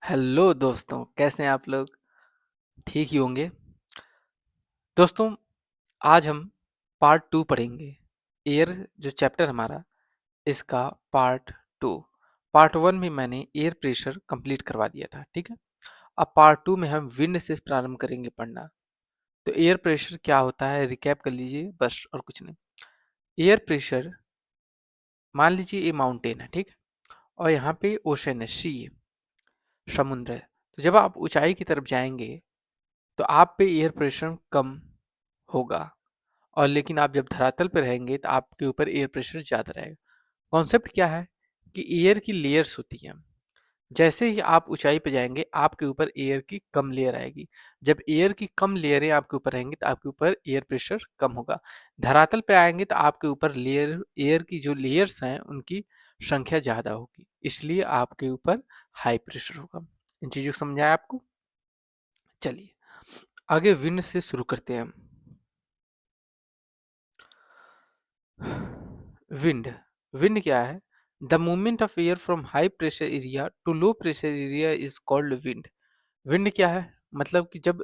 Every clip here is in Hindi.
हेलो दोस्तों, कैसे हैं आप लोग? ठीक ही होंगे। दोस्तों, आज हम पार्ट 2 पढ़ेंगे। एयर जो चैप्टर हमारा, इसका पार्ट 2। पार्ट 1 में मैंने एयर प्रेशर कंप्लीट करवा दिया था, ठीक है? अब पार्ट 2 में हम विंड से प्रारंभ करेंगे पढ़ना। तो एयर प्रेशर क्या होता है, रिकैप कर लीजिए बस, और कुछ नहीं। एयर प्रेशर, मान लीजिए ये माउंटेन है, ठीक है? और यहाँ पे ओशन है, सी है, समुद्र है। तो जब आप ऊंचाई की तरफ जाएंगे तो आप पे एयर प्रेशर कम होगा, और लेकिन आप जब धरातल पर रहेंगे तो आपके ऊपर एयर प्रेशर ज़्यादा रहेगा। कॉन्सेप्ट क्या है कि एयर की लेयर्स होती हैं। जैसे ही आप ऊंचाई पे जाएंगे आपके ऊपर एयर की कम लेयर आएगी। जब एयर की कम लेयरें आपके ऊपर रहेंगी तो आपके ऊपर एयर प्रेशर कम होगा। धरातल पे आएंगे तो आपके ऊपर लेयर एयर की जो लेयर्स हैं उनकी संख्या ज़्यादा होगी, इसलिए आपके ऊपर हाई प्रेशर होगा। इन चीज़ों को समझाया आपको? चलिए आगे विंड से शुरू करते हैं हम। विंड, विंड क्या है? The movement of air from high pressure area to low pressure area is called wind. Wind क्या है? मतलब कि जब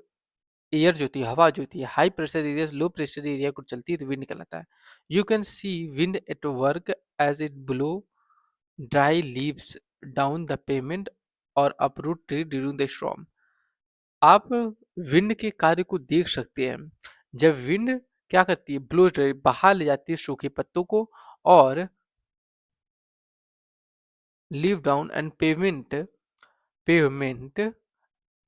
एयर जो होती है, हवा जो होती है, हाई प्रेशर एरिया से लो प्रेशर एरिया को चलती है तो विंड कहलाता है। You can see wind at work as it blow dry leaves down the pavement और uproot tree during the storm. आप विंड के कार्य को देख सकते हैं। जब विंड क्या करती है, ब्लो ड्राई, बाहर ले जाती है सूखे पत्तों को, और leave down and payment payment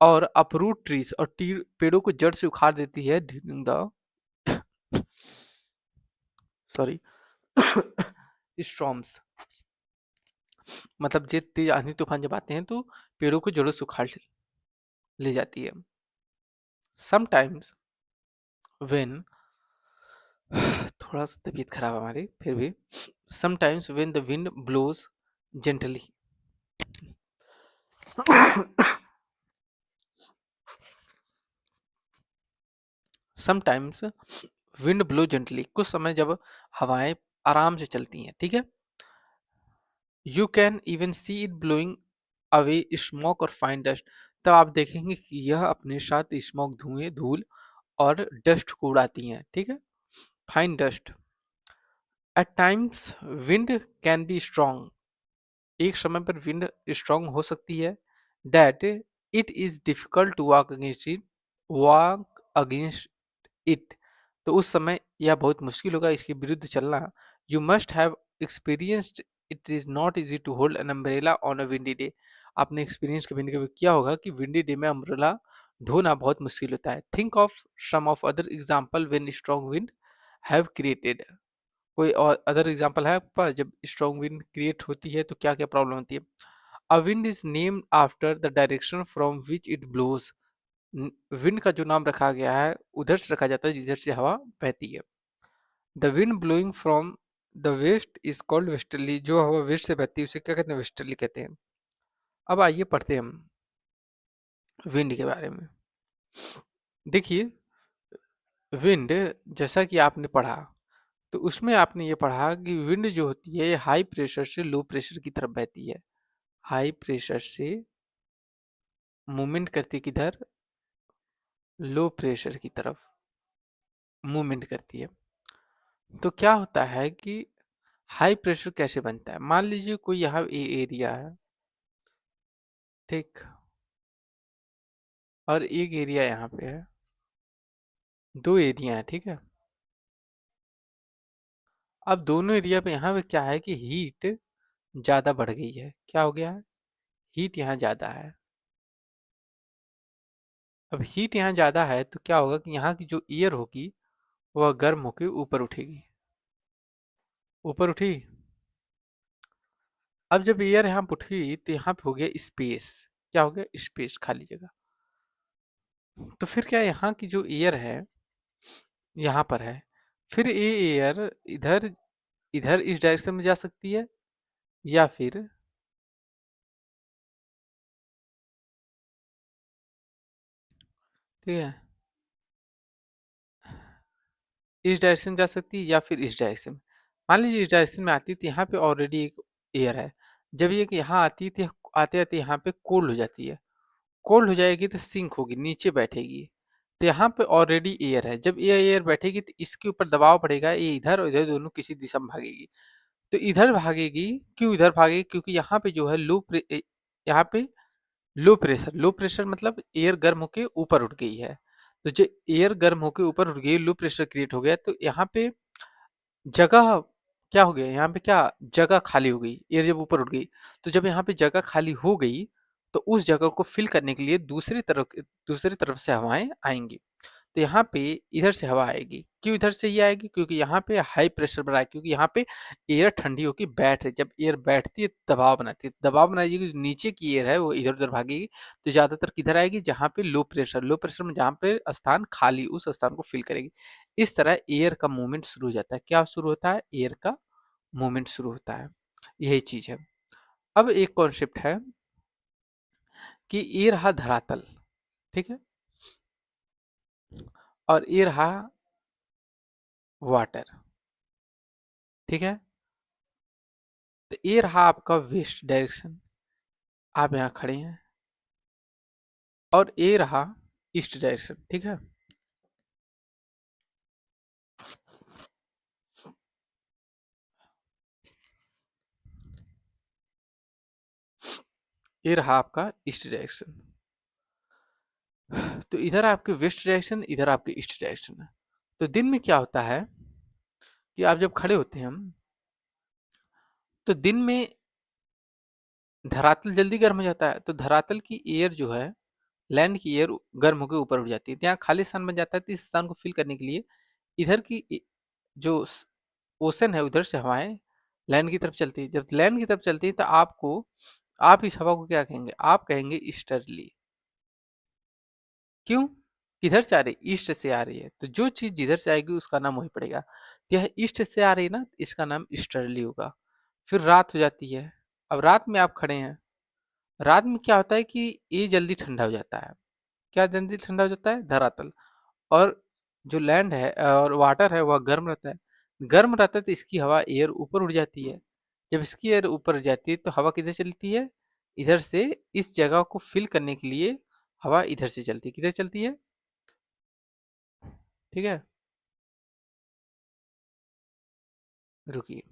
और अपरूट ट्रीज, और पेड़ों को जड़ से उखाड़ देती है ड्यूरिंग द सॉरी स्टॉर्म्स। मतलब जे तेज आंधी तूफान जब आते हैं तो पेड़ों को जड़ों से उखाड़ ले जाती है। समटाइम्स व्हेन थोड़ा सा तबीयत खराब है हमारी, फिर भी sometimes when the wind blows gently sometimes wind blow gently, कुछ समय जब हवाएं आराम से चलती हैं, ठीक है? You can even see it blowing away smoke और फाइन डस्ट। तब आप देखेंगे कि यह अपने साथ स्मोक, धुएं, धूल और डस्ट को उड़ाती हैं, ठीक है? Fine dust. At times wind can be strong, एक समय पर विंड स्ट्रॉन्ग हो सकती है। That it is difficult to walk against it, तो उस समय यह बहुत मुश्किल होगा इसके विरुद्ध चलना। You must have experienced it is not easy to hold an umbrella on a windy day. आपने एक्सपीरियंस कभी ना कभी किया होगा कि विंडी डे में अम्ब्रेला ढोना बहुत मुश्किल होता है। Think of some of other example when strong wind have created. कोई और अदर एग्जाम्पल है आपके पास जब स्ट्रॉन्ग विंड क्रिएट होती है तो क्या क्या प्रॉब्लम होती है? A wind is named after the direction from which it blows. Wind का जो नाम रखा गया है उधर से रखा जाता है जिधर से हवा बहती है। The wind blowing from the west is called westerly, जो हवा वेस्ट से बहती है उसे क्या कहते हैं? वेस्टर्ली कहते हैं। अब आइए पढ़ते हैं हम विंड के बारे में। देखिए, विंड जैसा कि आपने पढ़ा तो उसमें आपने ये पढ़ा कि विंड जो होती है ये हाई प्रेशर से लो प्रेशर की तरफ बहती है। हाई प्रेशर से मूवमेंट करती है किधर? लो प्रेशर की तरफ मूवमेंट करती है। तो क्या होता है कि हाई प्रेशर कैसे बनता है? मान लीजिए कोई यहाँ एरिया है, ठीक, और एक एरिया यहाँ पे है, दो एरिया है, ठीक है? अब दोनों एरिया पे यहाँ पे क्या है कि हीट ज़्यादा बढ़ गई है। क्या हो गया है? हीट यहाँ ज़्यादा है। अब हीट यहाँ ज़्यादा है तो क्या होगा कि यहाँ की जो एयर होगी वह गर्म होकर ऊपर उठेगी। ऊपर उठी। अब जब एयर यहाँ पे उठी तो यहाँ पे हो गया स्पेस। क्या हो गया? स्पेस, खाली जगह। तो फिर क्या यहाँ की जो एयर है यहाँ पर है, फिर ये एयर इधर इधर इस डायरेक्शन में जा सकती है, या फिर ठीक है इस डायरेक्शन में जा सकती है, या फिर इस डायरेक्शन में। मान लीजिए इस डायरेक्शन में आती है तो यहाँ पे ऑलरेडी एक एयर है। जब ये कि यहाँ आती है तो आते आते यहाँ पे कोल्ड हो जाती है। कोल्ड हो जाएगी तो सिंक होगी, नीचे बैठेगी। तो यहाँ पे ऑलरेडी एयर है, जब ये एयर बैठेगी तो इसके ऊपर दबाव पड़ेगा, ये इधर और इधर दोनों किसी दिशा में भागेगी। तो इधर भागेगी, क्यों इधर भागेगी? क्योंकि यहाँ पे जो है यहाँ पे लो प्रेशर मतलब एयर गर्म होके ऊपर उठ गई है। तो जो एयर गर्म होके ऊपर उठ गई, लो प्रेशर क्रिएट हो गया, तो यहाँ पे जगह क्या हो गया, यहाँ पे क्या जगह खाली हो गई, एयर जब ऊपर उठ गई। तो जब यहाँ पे जगह खाली हो गई, तो उस जगह को फिल करने के लिए दूसरी तरफ से हवाएं आएंगी। तो यहाँ पे इधर से हवा आएगी, क्यों इधर से ही आएगी? क्योंकि यहाँ पे हाई प्रेशर बना है, क्योंकि यहाँ पे एयर ठंडी होकर बैठ रही। जब एयर बैठती है दबाव बनाती है, दबाव बनाएगी, जो नीचे की एयर है वो इधर उधर भागेगी। तो ज्यादातर किधर आएगी? जहाँ पे लो प्रेशर में जहाँ पे स्थान खाली, उस स्थान को फिल करेगी। इस तरह एयर का मूवमेंट शुरू हो जाता है। क्या शुरू होता है? एयर का मूवमेंट शुरू होता है। यही चीज है। अब एक कॉन्सेप्ट है कि ये रहा धरातल, ठीक है, और ये रहा वाटर, ठीक है। तो ये रहा आपका वेस्ट डायरेक्शन, आप यहाँ खड़े हैं, और ये रहा ईस्ट डायरेक्शन, ठीक है। ये रहा आपका ईस्ट डायरेक्शन। तो इधर आपके वेस्ट डायरेक्शन, इधर आपके ईस्ट डायरेक्शन है। तो दिन में क्या होता है कि आप जब खड़े होते हैं हम, तो दिन में धरातल जल्दी गर्म हो जाता है। तो धरातल की एयर जो है, लैंड की एयर गर्म होकर ऊपर उठ जाती है, तो यहाँ खाली स्थान बन जाता है। तो इस स्थान को फिल करने के लिए इधर की जो ओशन है, उधर से हवाएं लैंड की तरफ चलती है। जब लैंड की तरफ चलती है तो आप इस हवा को क्या कहेंगे? आप कहेंगे ईस्टर्ली। क्यों? किधर से आ रही? ईस्ट से आ रही है। तो जो चीज जिधर से आएगी उसका नाम वही पड़ेगा। तो यह ईस्ट से आ रही है ना, इसका नाम ईस्टर्ली होगा। फिर रात हो जाती है। अब रात में आप खड़े हैं, रात में क्या होता है कि ये जल्दी ठंडा हो जाता है। क्या जल्दी ठंडा हो जाता है? धरातल। और जो लैंड है और वाटर है वह गर्म रहता है। गर्म रहता है तो इसकी हवा एयर ऊपर उड़ जाती है। जब इसकी एयर ऊपर उड़ जाती है तो हवा किधर चलती है? इधर से। इस जगह को फिल करने के लिए हवा इधर से चलती है। किधर चलती है? ठीक है, रुकिए,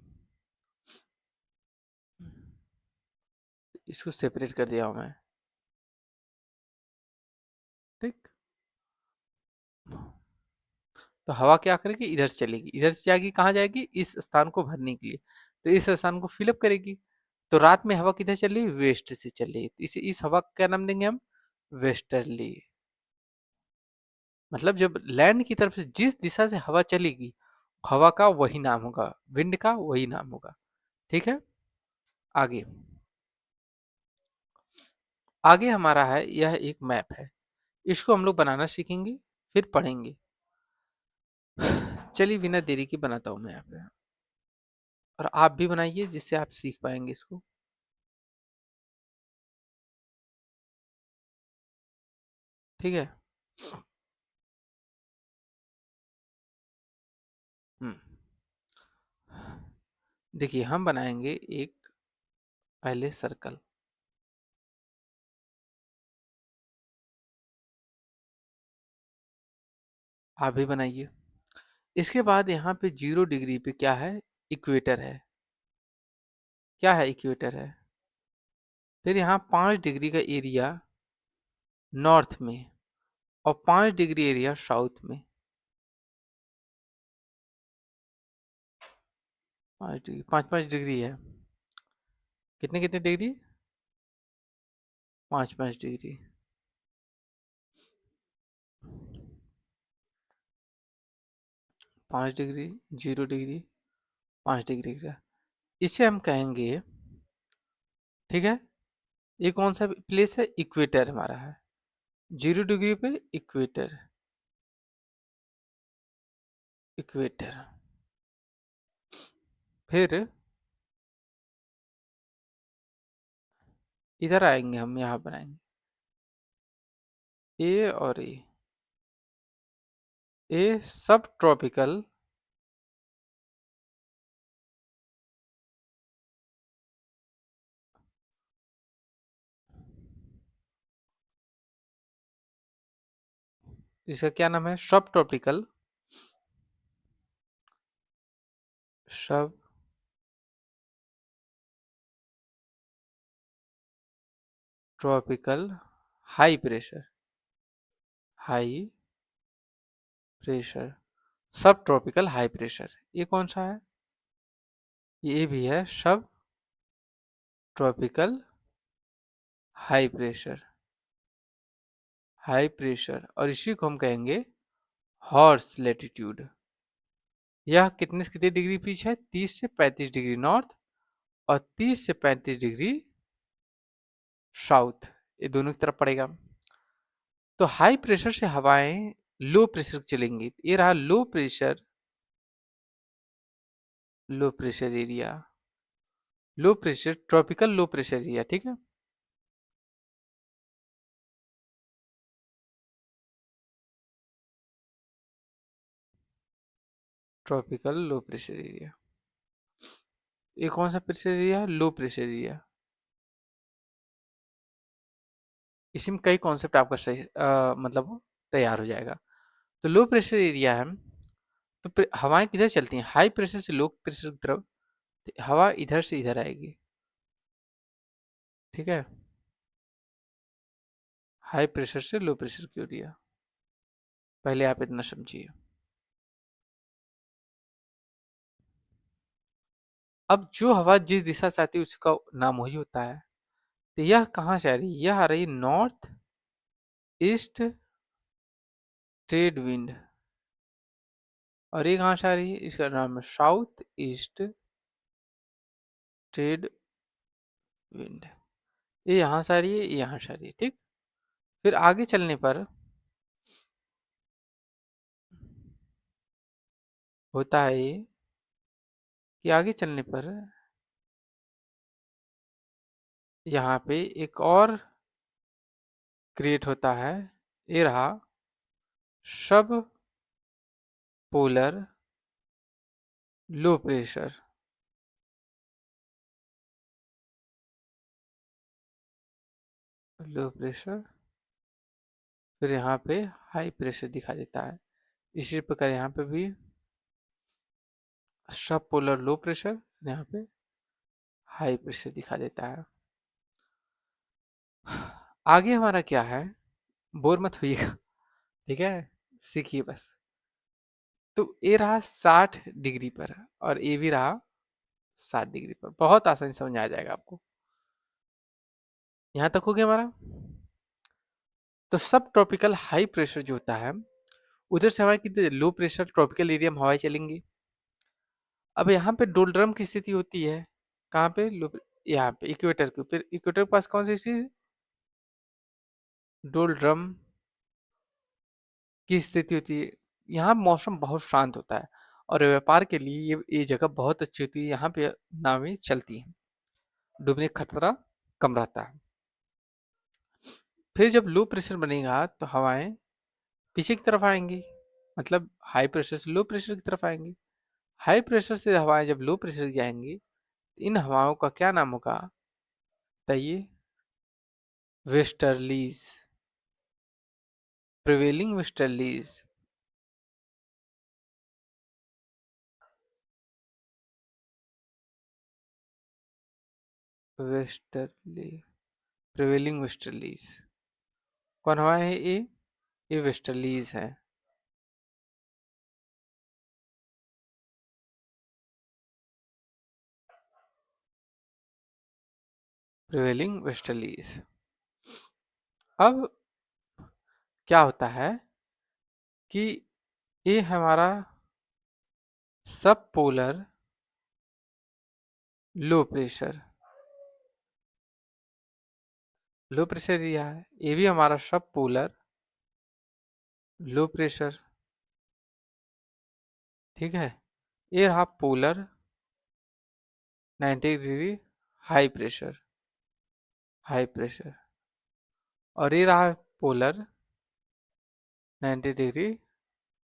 इसको सेपरेट कर दिया हूं मैं, ठीक। तो हवा क्या करेगी? इधर से चलेगी, इधर से जाएगी, कहाँ जाएगी? इस स्थान को भरने के लिए। तो इस स्थान को फिलअप करेगी। तो रात में हवा किधर चल रही है? वेस्ट से चल रही है। इस हवा का क्या नाम देंगे हम? वेस्टर्ली। मतलब जब लैंड की तरफ से जिस दिशा से हवा चलेगी, हवा का वही नाम होगा, विंड का वही नाम होगा, ठीक है। आगे, आगे हमारा है, यह एक मैप है। इसको हम लोग बनाना सीखेंगे, फिर पढ़ेंगे। चलिए बिना देरी के बनाता हूं मैं यहाँ पे, और आप भी बनाइए जिससे आप सीख पाएंगे इसको। ठीक है। हम्म, देखिए हम बनाएंगे एक, पहले सर्कल। आप भी बनाइए। इसके बाद यहाँ पे 0 डिग्री पे क्या है? इक्वेटर है। क्या है? इक्वेटर है। फिर यहाँ 5 डिग्री का एरिया नॉर्थ में, और 5 डिग्री एरिया साउथ में। 5 डिग्री, 5 5 डिग्री है। कितने कितने degree? 5 5 degree. 5 degree, 0 degree, 5 degree का, इसे हम कहेंगे, ठीक है। ये कौन सा प्लेस है? इक्वेटर हमारा है। 0 डिग्री पे इक्वेटर, इक्वेटर। फिर इधर आएंगे, हम यहाँ बनाएंगे ए और ए सब ट्रॉपिकल, इसका क्या नाम है? सब ट्रॉपिकल, सब tropical high pressure, high pressure, सब ट्रॉपिकल हाई प्रेशर। ये कौन सा है? ये भी है सब tropical high pressure, high pressure. और इसी को हम कहेंगे हॉर्स लेटीट्यूड। यह कितने से कितने डिग्री पीछ है? 30 से 35 डिग्री नॉर्थ और 30 से 35 डिग्री साउथ, ये दोनों की तरफ पड़ेगा। तो हाई प्रेशर से हवाएं लो प्रेशर चलेंगी। ये रहा लो प्रेशर, लो pressure area, low pressure tropical लो प्रेशर एरिया, ठीक है। ट्रॉपिकल लो प्रेशर एरिया। ये कौन सा प्रेशर एरिया है? लो प्रेशर एरिया। इसमें कई कॉन्सेप्ट आपका सही मतलब तैयार हो जाएगा। तो लो प्रेशर एरिया है, तो हवाएं किधर चलती हैं? हाई प्रेशर से लो प्रेशर की तरफ। तो हवा इधर से इधर आएगी, ठीक है। हाई प्रेशर से लो प्रेशर की एरिया, पहले आप इतना समझिए। अब जो हवा जिस दिशा से आती है उसका नाम वही होता है। तो यह कहाँ से आ रही है? यह आ रही है नॉर्थ ईस्ट ट्रेड विंड। और ये कहाँ से आ रही है? इसका नाम है साउथ ईस्ट ट्रेड विंड। ये यहाँ से आ रही है, ये यहाँ से आ रही है, ठीक। फिर आगे चलने पर होता है ये कि आगे चलने पर यहाँ पे एक और क्रिएट होता है। ये रहा सब polar low pressure, low pressure. फिर यहाँ पे हाई प्रेशर दिखा देता है। इसी प्रकार यहाँ पे भी सब पोलर लो प्रेशर, यहाँ पे हाई प्रेशर दिखा देता है। आगे हमारा क्या है? बोर मत होइएगा, ठीक है, सीखिए बस। तो ये रहा 60 डिग्री पर और ये भी रहा 60 डिग्री पर। बहुत आसानी से समझ आ जाएगा आपको। यहाँ तक हो गया हमारा। तो सब ट्रॉपिकल हाई प्रेशर जो होता है, उधर से हवाएं कितने लो प्रेशर ट्रॉपिकल एरिया में हवाएं चलेंगी। अब यहाँ पे डोलड्रम की स्थिति होती है। कहाँ पे? लो, यहाँ पे इक्वेटर के ऊपर। इक्वेटर के पास कौन सी स्थिति? डोलड्रम की स्थिति होती है। यहाँ मौसम बहुत शांत होता है और व्यापार के लिए ये जगह बहुत अच्छी होती है। यहाँ पे नावें चलती हैं, डूबने का खतरा कम रहता है। फिर जब लो प्रेशर बनेगा तो हवाएं पीछे की तरफ आएंगी, मतलब हाई प्रेशर से लो प्रेशर की तरफ आएंगी। हाई प्रेशर से हवाएं जब लो प्रेशर की जाएंगी, इन हवाओं का क्या नाम होगा? बताइए। Westerlies, prevailing westerlies. Westerly, prevailing westerlies. कौन हवा है ये वेस्टर्लीज है। Prevailing westerlies. अब क्या होता है कि ये हमारा सब पोलर लो प्रेशर, लो प्रेशर एरिया है। ये भी हमारा सब पोलर लो प्रेशर, ठीक है। ये रहा polar 90 degree high pressure, high pressure. और ये रहा polar 90 degree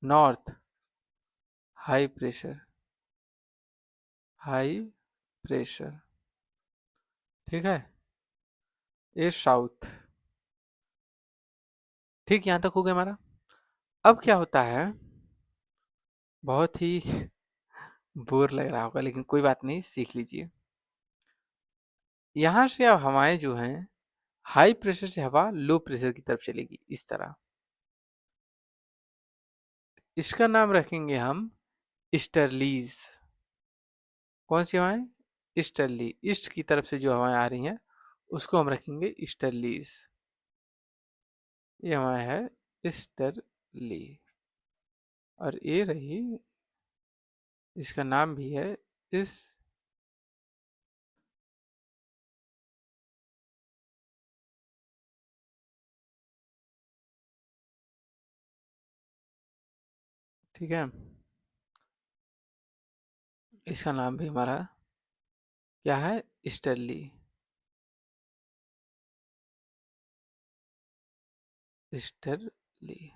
north high pressure, high pressure, ठीक है। ये साउथ, ठीक। यहाँ तक हो गया हमारा। अब क्या होता है, बहुत ही बोर लग रहा होगा लेकिन कोई बात नहीं, सीख लीजिए। यहाँ से अब हवाएं जो हैं, हाई प्रेशर से हवा लो प्रेशर की तरफ चलेगी इस तरह। इसका नाम रखेंगे हम ईस्टर्लीज। कौन सी हवाएं? ईस्टर्ली, ईस्ट की तरफ से जो हवाएं आ रही हैं उसको हम रखेंगे ईस्टर्लीज। ये हवाएं है ईस्टर्ली, और ये रही, इसका नाम भी है इस, ठीक है, इसका नाम भी हमारा क्या है? ईस्टर्ली। ईस्टर्ली,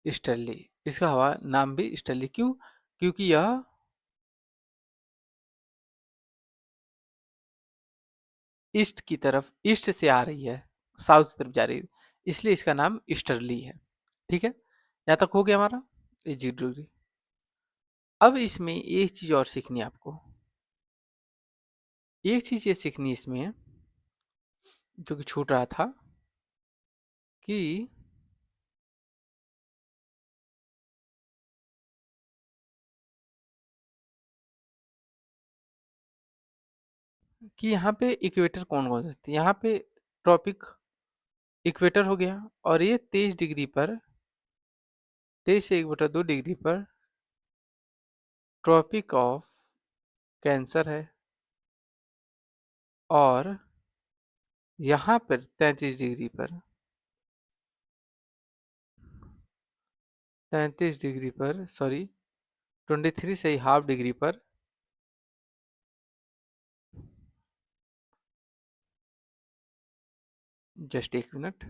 ईस्टर्ली, इसका हवा नाम भी ईस्टर्ली क्यों? क्योंकि यह ईस्ट की तरफ, ईस्ट से आ रही है, साउथ की तरफ जा रही है, इसलिए इसका नाम ईस्टर्ली है। ठीक है, यहाँ तक हो गया हमारा ये 0 डिग्री। अब इसमें एक चीज और सीखनी है आपको। एक चीज ये सीखनी है इसमें, जो कि छूट रहा था, कि यहाँ पे इक्वेटर कौन कौन से थे। यहाँ पे ट्रॉपिक इक्वेटर हो गया, और ये 23 डिग्री पर, 23 से 1/2 डिग्री पर ट्रॉपिक ऑफ कैंसर है, और यहाँ पर 33 डिग्री पर, 33 डिग्री पर, सॉरी, 23 से ½ डिग्री पर जस्ट एक मिनट,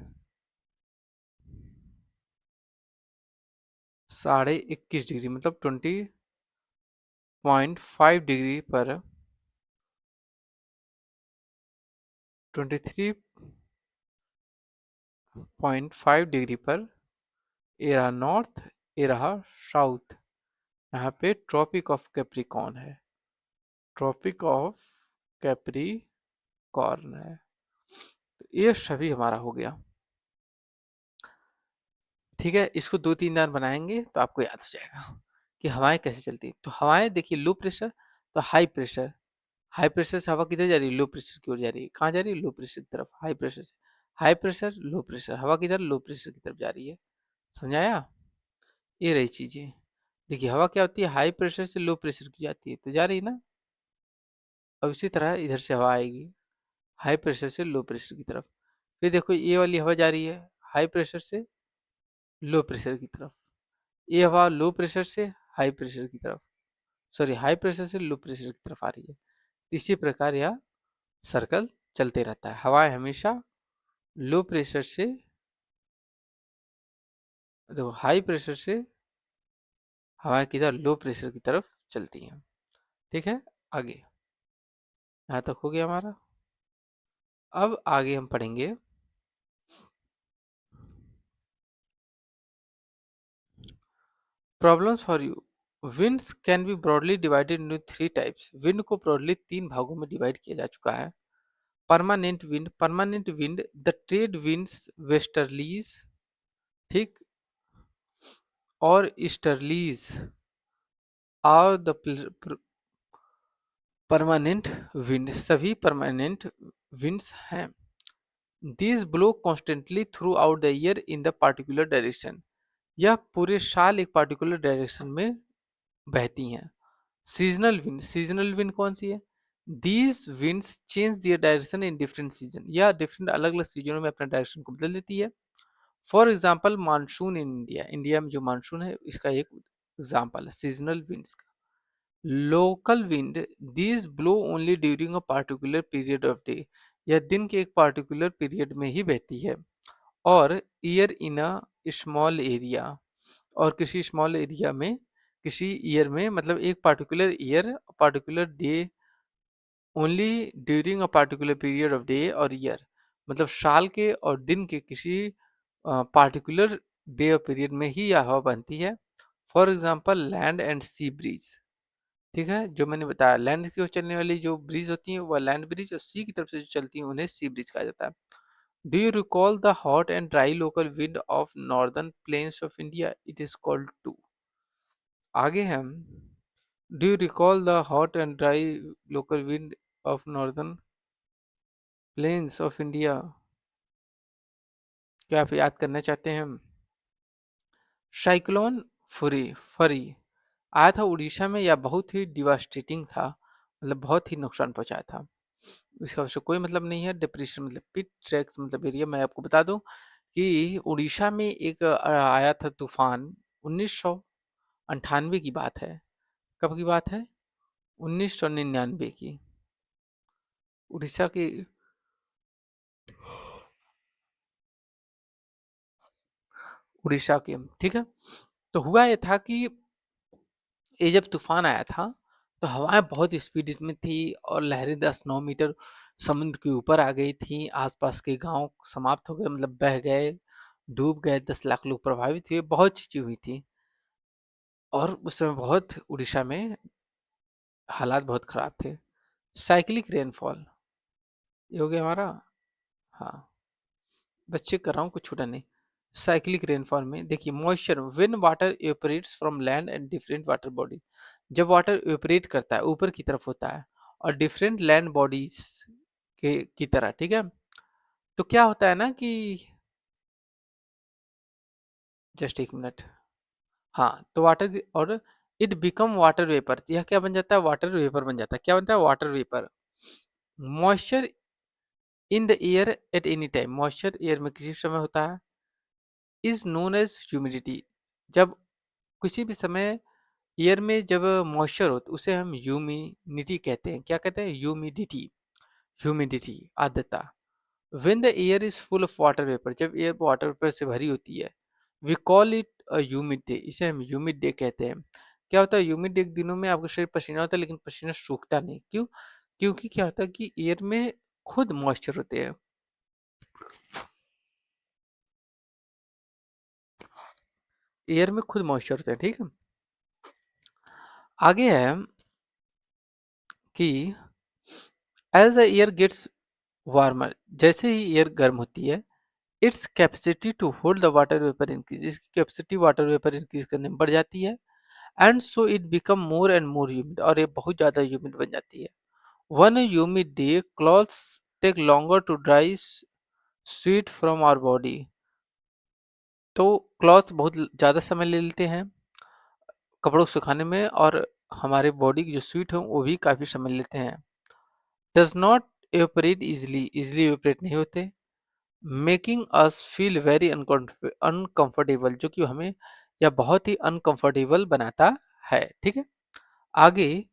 21.5 डिग्री मतलब 20.5 डिग्री पर, 23.5 डिग्री पर ये रहा नॉर्थ, ये रहा साउथ। यहाँ पे ट्रॉपिक ऑफ कैप्रिकॉर्न है, ट्रॉपिक ऑफ कैप्रिकॉर्न है। तो ये सभी हमारा हो गया। ठीक है, इसको 2-3 बार बनाएंगे तो आपको याद हो जाएगा कि हवाएं कैसे चलती हैं। तो हवाएं देखिए, लो प्रेशर तो हाई प्रेशर, हाई प्रेशर से हवा किधर जा रही है? लो प्रेशर की ओर जा रही है। कहाँ जा रही है? लो प्रेशर की तरफ। हाई प्रेशर से, हाई प्रेशर लो प्रेशर, हवा किधर? लो प्रेशर की तरफ जा रही है। समझाया? ये रही चीजें। देखिए हवा क्या होती है, हाई प्रेशर से लो प्रेशर की जाती है तो जा रही है ना। अब इसी तरह इधर से हवा आएगी हाई प्रेशर से लो प्रेशर की तरफ। फिर देखो ये वाली हवा जा रही है हाई प्रेशर से लो प्रेशर की तरफ, ये हवा लो प्रेशर से हाई प्रेशर की तरफ, सॉरी हाई प्रेशर से लो प्रेशर की तरफ आ रही है। इसी प्रकार यह सर्कल चलते रहता है। हवाएं हमेशा लो प्रेशर से, देखो हाई प्रेशर से हवाएं किधर? लो प्रेशर की तरफ चलती हैं। ठीक है, आगे यहाँ तक हो गया हमारा। अब आगे हम पढ़ेंगे problems for you. Winds can be broadly divided into 3 types. Wind को ब्रॉडली 3 भागों में डिवाइड किया जा चुका है। Permanent wind, permanent wind the trade winds westerlies, ठीक, और ईस्टर्लीज और द परमानेंट विंड, सभी परमानेंट विंड्स हैं। These blow constantly throughout the year in the particular direction. यह पूरे साल एक पार्टिकुलर डायरेक्शन में बहती हैं। सीजनल विंड, सीजनल विंड कौन सी है? These winds change their direction in different season. यह डिफरेंट अलग अलग सीजनों में अपना डायरेक्शन को बदल देती है। For example monsoon in India, India में जो मानसून है इसका एक एग्जाम्पल है सीजनल विंड्स का। Local wind, these blow only during a particular period of day, यह दिन के एक पार्टिकुलर पीरियड में ही बहती है। और year in a small area, और किसी स्मॉल एरिया में, किसी ईयर में, मतलब एक particular year, particular day, only during a particular period of day और ईयर, मतलब साल के और दिन के किसी पार्टिकुलर डे और पीरियड में ही यह हवा बनती है। For example land and sea breeze. ठीक है, जो मैंने बताया लैंड की ओर चलने वाली जो ब्रीज होती है वह लैंड ब्रिज, और सी की तरफ से जो चलती है उन्हें सी ब्रिज कहा जाता है। Do you recall the hot and dry local wind of northern plains of India? It is called to. आगे हम, do you recall the hot and dry local wind of northern plains of India? क्या आप याद करना चाहते हैं हम? साइक्लोन फुरी फरी आया था उड़ीसा में, या बहुत ही डिवास्टेटिंग था, मतलब बहुत ही नुकसान पहुंचाया था। इसका उससे कोई मतलब नहीं है। डिप्रेशन मतलब पिट ट्रैक्स मतलब एरिया। मैं आपको बता दूं कि उड़ीसा में एक आया था तूफान, 1998 की बात है। कब की बात है? 1999 की। उड़ीसा की, उड़ीसा की, ठीक है। तो हुआ ये था कि ये जब तूफान आया था तो हवाएं बहुत स्पीड में थी, और लहरें 10-9 मीटर समुद्र के ऊपर आ गई थी। आसपास के गांव समाप्त हो गए, मतलब बह गए, डूब गए। 10 लाख लोग प्रभावित हुए, बहुत चीजें हुई थी। और उस समय बहुत उड़ीसा में हालात बहुत खराब थे। साइक्लिक रेनफॉल, ये हो गया हमारा। हाँ, बस चेक कर रहा हूँ कुछ छूटा नहीं। साइक्लिक रेनफॉल में देखिए, moisture when water evaporates from land and different water body. जब वाटर इवेपोरेट करता है ऊपर की तरफ होता है, और डिफरेंट लैंड बॉडीज के की तरह, ठीक है। तो क्या होता है ना कि, जस्ट एक मिनट। हाँ, तो वाटर और इट बिकम वाटर वेपर। यह क्या बन जाता है? वाटर वेपर बन जाता है। क्या बनता है? Water vapour. Moisture in the air at any time, moisture air में किसी समय होता है, इज नोन एज ह्यूमिडिटी। जब किसी भी समय एयर में जब मॉइस्चर हो तो उसे हम ह्यूमिडिटी कहते हैं। क्या कहते हैं? ह्यूमिडिटी। ह्यूमिडिटी, आर्द्रता। When the air is full of water vapour, जब एयर वाटर वेपर से भरी होती है, we call it a humid day, इसे हम ह्यूमिड डे कहते हैं। क्या होता है? ह्यूमिड डे के दिनों में आपका शरीर पसीना होता है, लेकिन पसीना सूखता नहीं। क्यों? क्योंकि क्या होता है कि एयर में खुद मॉइस्चर होते हैं। एयर में खुद मॉइस्चर होते हैं, ठीक है। आगे है कि as the air gets warmer, जैसे ही एयर गर्म होती है, its capacity to hold the water vapour increase, इसकी कैपेसिटी वाटर वेपर इंक्रीज करने में बढ़ जाती है। And so it become more and more humid, और ये बहुत ज़्यादा ह्यूमिड बन जाती है। On humid day clothes take longer to dry sweat from our body. तो क्लॉथ्स बहुत ज़्यादा समय ले लेते हैं कपड़ों को सुखाने में, और हमारे बॉडी की जो स्वीट है वो भी काफ़ी समय लेते हैं। Does not evaporate easily, easily evaporate नहीं होते। Making us feel very uncomfortable, जो कि हमें या बहुत ही अनकंफर्टेबल बनाता है, ठीक है। आगे,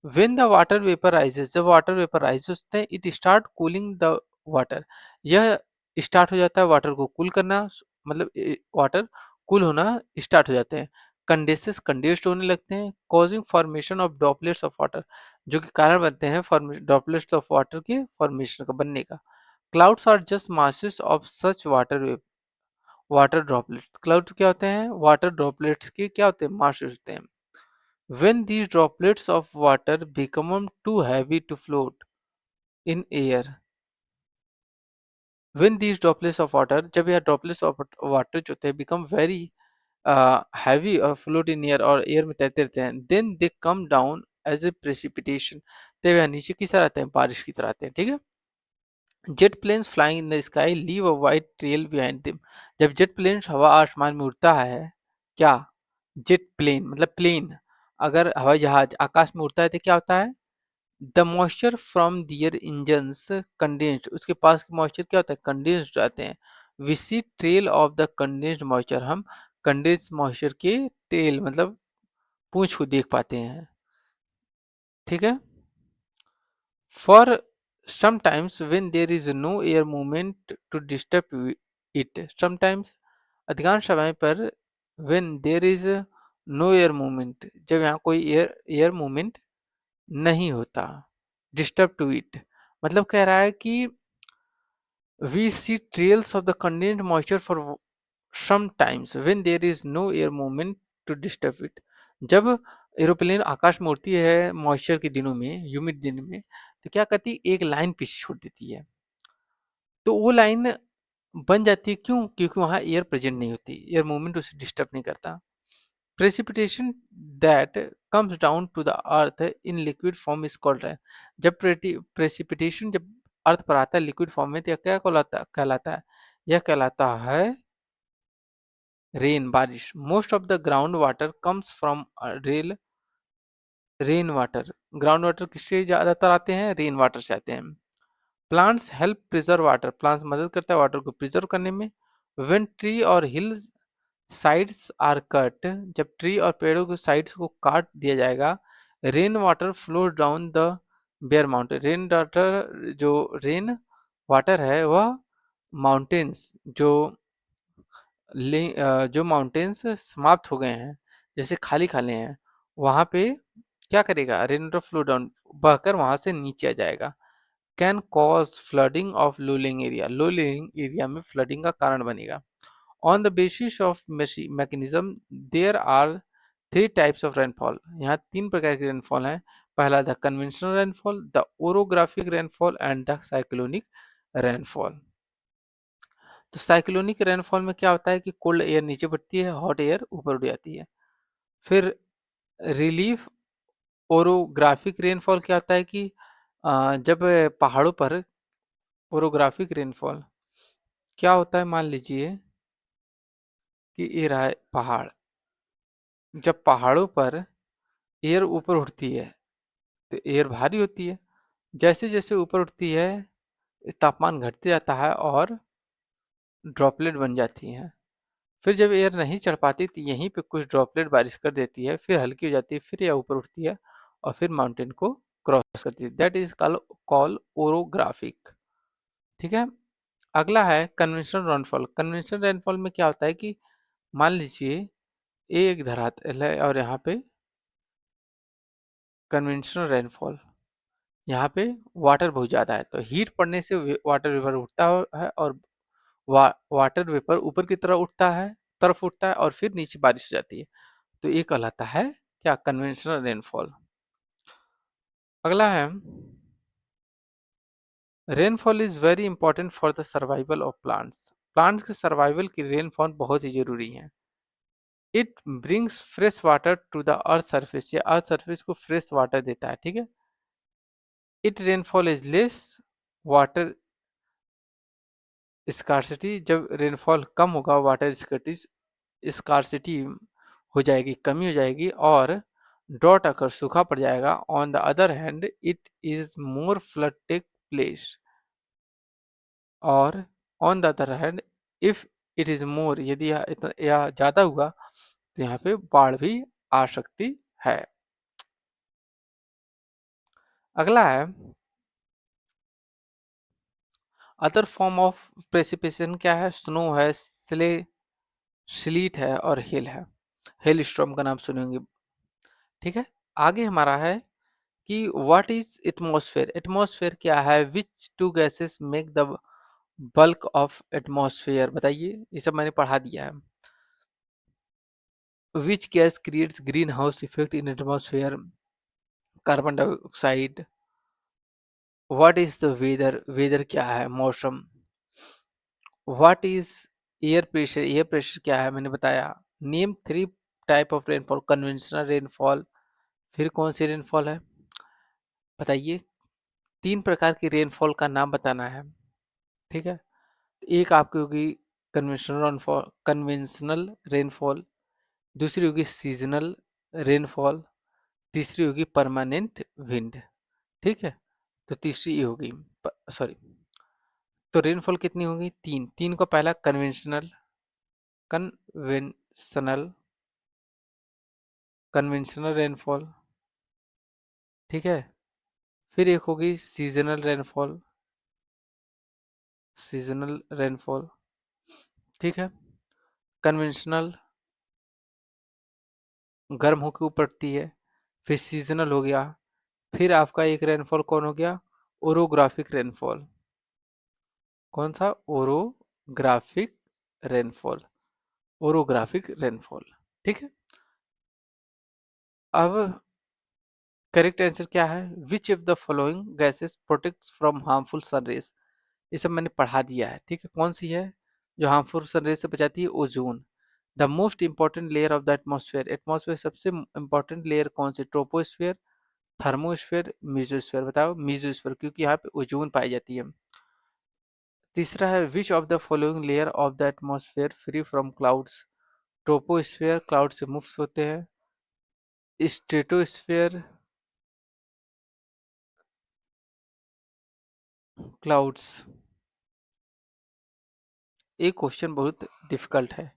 when the water vapour rises, जब वाटर वेपर राइज होते हैं, it start cooling the water, यह स्टार्ट हो जाता है वाटर को कूल करना, मतलब वाटर कूल होना स्टार्ट हो जाते हैं। कंडेंसेस कंडेंस्ड होने लगते हैं, causing formation of droplets of water, जो कि कारण बनते हैं ड्रॉपलेट्स ऑफ वाटर के फॉर्मेशन का, बनने का। Clouds are just masses of such water droplets. Clouds क्या होते हैं? वाटर ड्रॉपलेट्स के क्या होते हैं? मासेस होते हैं। When these droplets of water become too heavy to float in air, when these droplets of water, जब यह droplets of water जो होते हैं become very heavy or float in air, और एयर में तैरते रहते हैं, then they come down as a precipitation, तब यह नीचे किस तरह आते हैं? बारिश की तरह आते हैं, ठीक है। Jet planes flying in the sky leave a white trail behind them, जब जेट प्लेन्स हवा आसमान में उड़ता है, क्या? जेट प्लेन मतलब प्लेन, अगर हवाई जहाज आकाश में उड़ता है तो क्या होता है? The moisture from their engines condensed, उसके पास मॉइस्चर क्या होता है? कंडेंस्ड रहते हैं। We see trail of the condensed moisture, हम कंडेंस्ड मॉइस्चर के टेल मतलब पूंछ को देख पाते हैं, ठीक है। For sometimes when there is no air movement to disturb it, sometimes अधिकांश समय पर, when there is no air movement, जब यहाँ कोई एयर मूवमेंट नहीं होता, डिस्टर्ब टू इट, मतलब कह रहा है कि We see trails of the condensed moisture for sometimes when there is no air movement to disturb it. जब एरोप्लेन आकाश में उड़ती है मॉइस्चर के दिनों में, ह्यूमिड दिन में, तो क्या करती है, एक लाइन पीछे छोड़ देती है। तो वो लाइन बन जाती है, क्यों? क्योंकि वहाँ एयर प्रेजेंट नहीं होती, एयर मूवमेंट उसे डिस्टर्ब नहीं करता। Precipitation that comes down to the earth in liquid form is called rain. जब प्रेसिपिटेशन जब अर्थ पर आता है लिक्विड फॉर्म में, तो यह क्या कहलाता है? यह कहलाता है रेन, बारिश। Most of the ground water comes from rain water. Ground water किससे ज्यादातर आते हैं? रेन वाटर से आते हैं। Plants help preserve water. Plants मदद करता है वाटर को प्रिजर्व करने में। व्हेन ट्री और हिल साइड्स आर कट, जब ट्री और पेड़ों के साइड्स को काट दिया जाएगा, rain water flows down the bare mountain. Rain water है वह माउंटेन्स जो माउंटेन्स समाप्त हो गए हैं, जैसे खाली खाली हैं, वहां पे क्या करेगा? रेन वाटर फ्लो डाउन, बहकर वहां से नीचे आ जाएगा। Can cause flooding of low laying area. Low laying area में फ्लडिंग का कारण बनेगा। On the basis of mechanism, there are three types of rainfall. यहाँ तीन प्रकार की रेनफॉल हैं। पहला the conventional rainfall, the orographic rainfall and the cyclonic rainfall. तो साइक्लोनिक रेनफॉल में क्या होता है कि कोल्ड एयर नीचे बढ़ती है, हॉट एयर ऊपर उड़ जाती है। फिर रिलीफ ओरोग्राफिक रेनफॉल क्या होता है कि जब पहाड़ों पर ओरोग्राफिक रेनफॉल क्या होता है, मान लीजिए कि ये रहा है पहाड़। जब पहाड़ों पर एयर ऊपर उठती है तो एयर भारी होती है। जैसे जैसे ऊपर उठती है तापमान घटते जाता है और ड्रॉपलेट बन जाती हैं। फिर जब एयर नहीं चढ़ पाती तो यहीं पे कुछ ड्रॉपलेट बारिश कर देती है, फिर हल्की हो जाती है, फिर यह ऊपर उठती है और फिर माउंटेन को क्रॉस करती है। That is call orographic. ठीक है। अगला है कन्वेंशनल रेनफॉल। कन्वेंशनल रेनफॉल में क्या होता है कि मान लीजिए एक धरातल है और यहाँ पे कन्वेंशनल रेनफॉल, यहाँ पे वाटर बहुत ज़्यादा है, तो हीट पड़ने से वाटर वेपर उठता है और वाटर वेपर ऊपर की तरफ उठता है और फिर नीचे बारिश हो जाती है। तो ये कहलाता है क्या? Conventional rainfall. अगला है rainfall is very important for the survival of plants. Plants के सर्वाइवल की रेनफॉल बहुत ही जरूरी है। It brings fresh water to the earth surface. ये अर्थ सरफेस को फ्रेश वाटर देता है। ठीक है। It rainfall is less water scarcity. जब रेनफॉल कम होगा वाटर स्कार्सिटी हो जाएगी, कमी हो जाएगी और ड्रॉट अगर सूखा पड़ जाएगा। On the other hand it is more flood take place. और on the other hand if it is more, यदि यह ज़्यादा हुआ तो यहाँ पे बाढ़ भी आ सकती है। अगला है अदर फॉर्म ऑफ प्रेसिपिटेशन। क्या है? स्नो है, स्लीट है और हिल है। हेल स्टॉर्म का नाम सुने होंगे। ठीक है। आगे हमारा है कि व्हाट इज एटमॉस्फेयर। एटमॉस्फेयर क्या है? Which two gases make the bulk of atmosphere. बताइए, ये सब मैंने पढ़ा दिया है। Which gas creates greenhouse effect in atmosphere? Carbon dioxide. What is the weather. Weather क्या है? मौसम। What is air pressure. Air pressure क्या है? मैंने बताया। Name three type of rainfall. Conventional rainfall. फिर कौन सी रेनफॉल है बताइए? तीन प्रकार की रेनफॉल का नाम बताना है। ठीक है। एक आपकी होगी कन्वेंशनल रेनफॉल, दूसरी होगी सीजनल रेनफॉल, तीसरी होगी परमानेंट विंड। ठीक है। तो तीसरी ये होगी, सॉरी, तो रेनफॉल कितनी होगी? तीन। तीन को पहला कन्वेंशनल कन्वेंशनल रेनफॉल। ठीक है। फिर एक होगी सीजनल रेनफॉल। ठीक है। कन्वेंशनल गर्म होकर उपड़ती है। फिर सीजनल हो गया। फिर आपका एक रेनफॉल कौन हो गया? Orographic rainfall. कौन सा? Orographic rainfall, orographic rainfall. ठीक है। अब करेक्ट आंसर क्या है? Which of the following gases protects from harmful sun rays? ये सब मैंने पढ़ा दिया है, ठीक है। कौन सी है जो हार्मफुल सनरेज से बचाती है? Ozone. The most important layer of the atmosphere, atmosphere सबसे इंपॉर्टेंट लेयर कौन सी? Troposphere, thermosphere, mesosphere. बताओ। मीजोस्फेयर, क्योंकि यहाँ पे ओजोन पाई जाती है। तीसरा है which of the following layer of the atmosphere free from clouds? Troposphere, cloud से मुक्त होते हैं। Stratosphere, clouds. ये क्वेश्चन बहुत डिफिकल्ट है।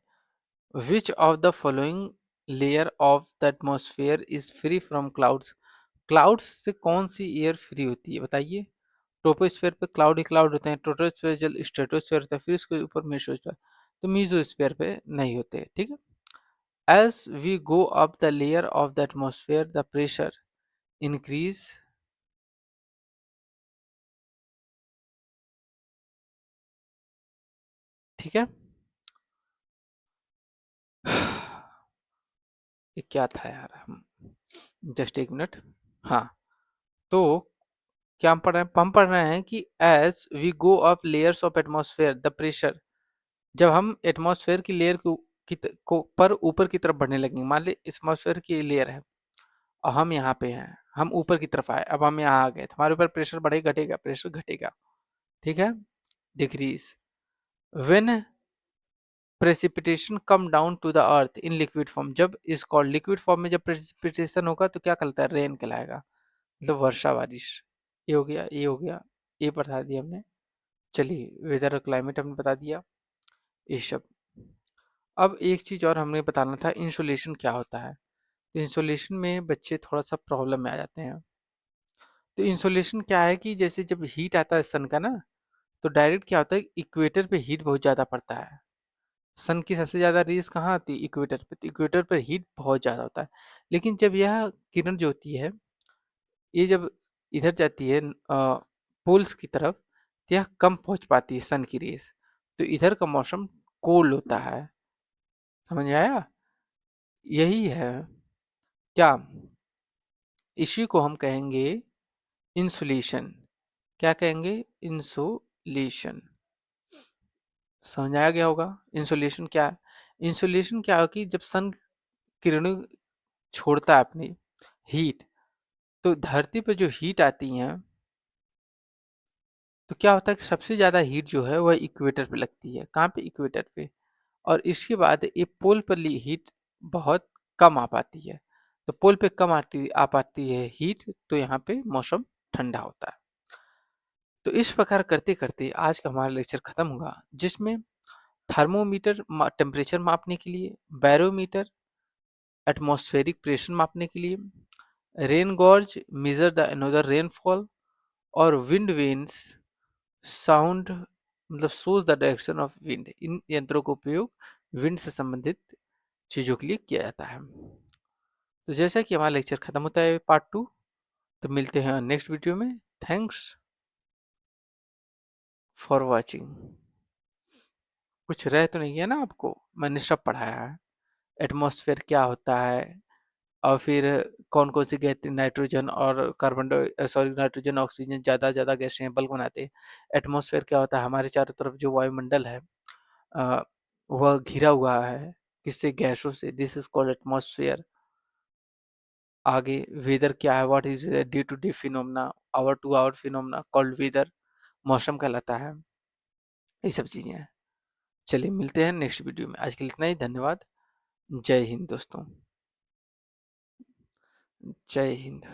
Which of the following layer of the atmosphere is free from clouds? Clouds से कौन सी एयर फ्री होती है बताइए? ट्रोपोस्फेयर पे क्लाउड ही क्लाउड होते हैं, ट्रोटोस्फेयर जल स्ट्रेटोस्फेयर होता है, फिर उसके ऊपर मेसोस्फेयर, तो मीजोस्फेयर पे नहीं होते। ठीक है। As we go up the layer of the atmosphere the pressure increase. ठीक है। ये क्या था यार? हम जस्ट एक मिनट। हाँ, तो क्या हम पढ़ रहे हैं कि as we go up layers of atmosphere the pressure, जब हम एटमॉस्फेयर की लेयर को पर ऊपर की तरफ बढ़ने लगेंगे। मान ली एटमॉस्फेयर की लेयर है और हम यहाँ पे हैं, हम ऊपर की तरफ आए, अब हम यहाँ आ गए, तो हमारे ऊपर प्रेशर बढ़ेगा घटेगा? प्रेशर घटेगा। ठीक है। Decrease when precipitation come down to the earth in liquid form, जब इस कॉल्ड लिक्विड फॉर्म में जब प्रेसिपिटेशन होगा तो क्या कहलाता है? रेन कहलाएगा, मतलब वर्षा बारिश। ये हो गया, ये हो गया, ये बता दिया हमने। चलिए, वेदर और क्लाइमेट हमने बता दिया, ये सब। अब एक चीज और हमने बताना था, इंसुलेशन क्या होता है। तो इंसुलेशन में बच्चे थोड़ा सा प्रॉब्लम में आ जाते हैं। तो इंसुलेशन क्या है कि जैसे जब हीट आता है सन का ना, तो डायरेक्ट क्या होता है, इक्वेटर पे हीट बहुत ज़्यादा पड़ता है। सन की सबसे ज़्यादा रेस कहाँ आती है? इक्वेटर पे। तो इक्वेटर पर हीट बहुत ज़्यादा होता है। लेकिन जब यह किरण जो होती है, ये जब इधर जाती है पोल्स की तरफ, तो यह कम पहुंच पाती है सन की रेस, तो इधर का मौसम कोल्ड होता है। समझ में आया? यही है क्या, इसी को हम कहेंगे इंसुलेशन। क्या कहेंगे? इंसुलेशन। समझ आया गया होगा इंसुलेशन क्या है? इंसुलेशन क्या है कि जब सन किरणें छोड़ता है अपनी हीट, तो धरती पर जो हीट आती है, तो क्या होता है कि सबसे ज़्यादा हीट जो है वह इक्वेटर पे लगती है। कहाँ पे? इक्वेटर पे। और इसके बाद ये पोल पर ली हीट बहुत कम आ पाती है। तो पोल पे कम आ पाती है हीट, तो यहाँ पे मौसम ठंडा होता है। तो इस प्रकार करते करते आज का हमारा लेक्चर खत्म हुआ, जिसमें थर्मोमीटर टेम्परेचर मापने के लिए, बैरोमीटर एटमॉस्फेरिक प्रेशर मापने के लिए, rain gauge measure the another rainfall, और विंड वेन्स साउंड मतलब shows the direction of wind, इन यंत्रों का उपयोग विंड से संबंधित चीज़ों के लिए किया जाता है। तो जैसा कि हमारा लेक्चर खत्म होता है पार्ट 2, तो मिलते हैं नेक्स्ट वीडियो में। Thanks for watching. कुछ रह तो नहीं गया ना आपको? मैंने सब पढ़ाया है। एटमॉस्फेयर क्या होता है, और फिर कौन कौन सी गैस, नाइट्रोजन और नाइट्रोजन ऑक्सीजन ज़्यादा ज़्यादा गैसें बल्क बनाते हैं। एटमॉस्फेयर क्या होता है? हमारे चारों तरफ जो वायुमंडल है, अ, वह घिरा हुआ है किससे? गैसों से। This is called atmosphere. आगे वेदर क्या है? What is day to day phenomena, hour to hour phenomena called weather, मौसम कहलाता है। ये सब चीज़ें हैं। चलिए, मिलते हैं नेक्स्ट वीडियो में। आज के लिए इतना ही। धन्यवाद। जय हिंद दोस्तों। जय हिंद।